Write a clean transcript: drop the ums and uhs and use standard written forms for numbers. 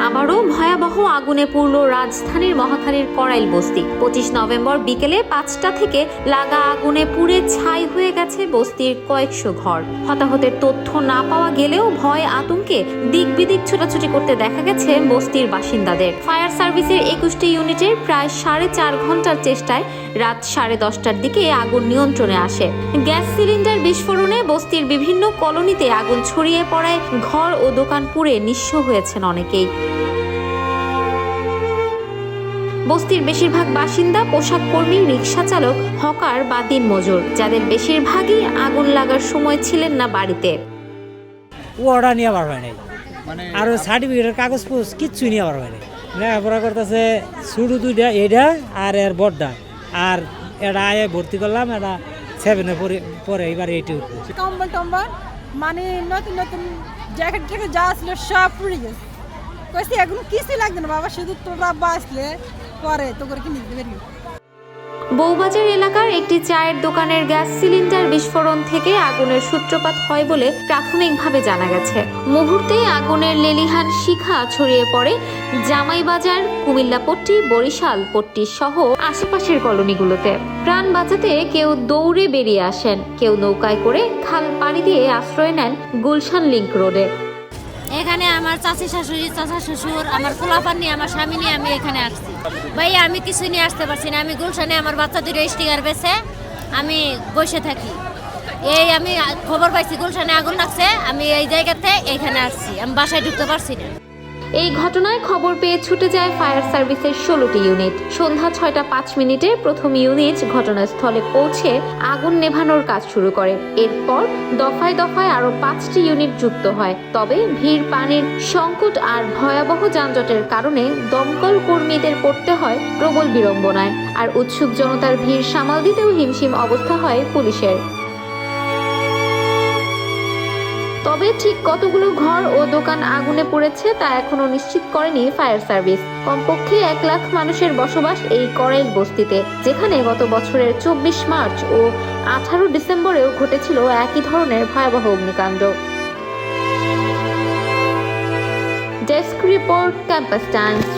আবারও ভয়াবহ আগুনে পুড়ল রাজধানীর মহাখালীর করাইল বস্তি। 25 নভেম্বর বিকেলে 5টা থেকে লাগা আগুনে পুড়ে ছাই হয়ে গেছে বস্তির কয়েকশো ঘর। হতাহতের তথ্য না পাওয়া গেলেও ভয় আতঙ্কে দিক বিদিক ছোটাছুটি করতে দেখা গেছে বস্তির বাসিন্দাদের। ফায়ার সার্ভিসের 21টি ইউনিটের প্রায় 4.5 ঘন্টার চেষ্টায় রাত 10:30টার দিকে আগুন নিয়ন্ত্রণে আসে। গ্যাস সিলিন্ডার বিস্ফোরণে বস্তির বিভিন্ন কলোনিতে আগুন ছড়িয়ে পড়ায় ঘর ও দোকান পুড়ে নিঃস্ব হয়েছেন অনেকেই। বস্তির বেশিরভাগ বাসিন্দা পোশাক কর্মী, রিক্সা চালক, হকার বা দিনমজুর, যাদের বেশিরভাগই আগুন লাগার সময় ছিলেন না বাড়িতে। ওটা নিয়ে পারবে নাই, আর সার্টিফিকেটের কাগজ পোস্ট কিচ্ছু নিয়ে পারবে নাই। লেখাপড়া করতেছে শুরু দুইটা, এটা আর এর বড়টা, আর এটা আয়ে ভর্তি করলাম, এটা 7-এ পরে এবার 8-এ উঠবো। কম্বল টম্বল মানে নতুন নতুন জ্যাকেট ট্যাকেট যা আসলে সব পুড়ে গেছে। কইছি এখন কিছু লাগবে না বাবা, শুধু তোর বাবা আসলে পরে তো করে কিনে দিতে পারবি। বউবাজার এলাকার একটি চায়ের দোকানের গ্যাস সিলিন্ডার বিস্ফোরণ থেকে আগুনের সূত্রপাত হয় বলে প্রাথমিকভাবে জানা গেছে। মুহূর্তেই আগুনের লেলিহান শিখা ছড়িয়ে পড়ে জামাইবাজার, কুমিল্লাপট্টি, বরিশাল পট্টি সহ আশেপাশের কলোনিগুলোতে। প্রাণ বাঁচাতে কেউ দৌড়ে বেরিয়ে আসেন, কেউ নৌকায় করে খাল পাড়ি দিয়ে আশ্রয় নেন গুলশান লিংক রোডে। এখানে আমার চাচি শাশুড়ি, চাচা শ্বশুর, আমার পোলাপান নিয়ে, আমার স্বামী নিয়ে আমি এখানে আসছি। ভাই আমি কিছু নিয়ে আসতে পারছি না। আমি গুলশানে আমার বাচ্চা দুটো স্টিকার বেছে আমি বসে থাকি। এই আমি খবর পাইছি গুলশানে আগুন লাগছে, আমি এই জায়গাতে এখানে আসছি, আমি বাসায় ঢুকতে পারছি না। এই ঘটনায় খবর পেয়ে ছুটে যায় ফায়ার সার্ভিসের 16টি ইউনিট। সন্ধ্যা 6:05 প্রথম ইউনিট ঘটনাস্থলে পৌঁছে আগুন নেভানোর কাজ শুরু করে। এরপর দফায় দফায় আরো 5টি ইউনিট যুক্ত হয়। তবে ভিড়, পানির সংকট আর ভয়াবহ যানজটের কারণে দমকল কর্মীদের পড়তে হয় প্রবল বিড়ম্বনায়। আর উৎসুক জনতার ভিড় সামাল দিতেও হিমশিম অবস্থা হয় পুলিশের। তবে ঠিক কতগুলো ঘর ও দোকান আগুনে পড়েছে তা এখনো নিশ্চিত করেনি ফায়ার সার্ভিস। কমপক্ষে 1 লাখ মানুষের বসবাস এই করাইল বস্তিতে, যেখানে গত বছরের 24 মার্চ ও 18 ডিসেম্বরেও ঘটেছিল একই ধরনের ভয়াবহ অগ্নিকাণ্ড। Desk report, campus Times.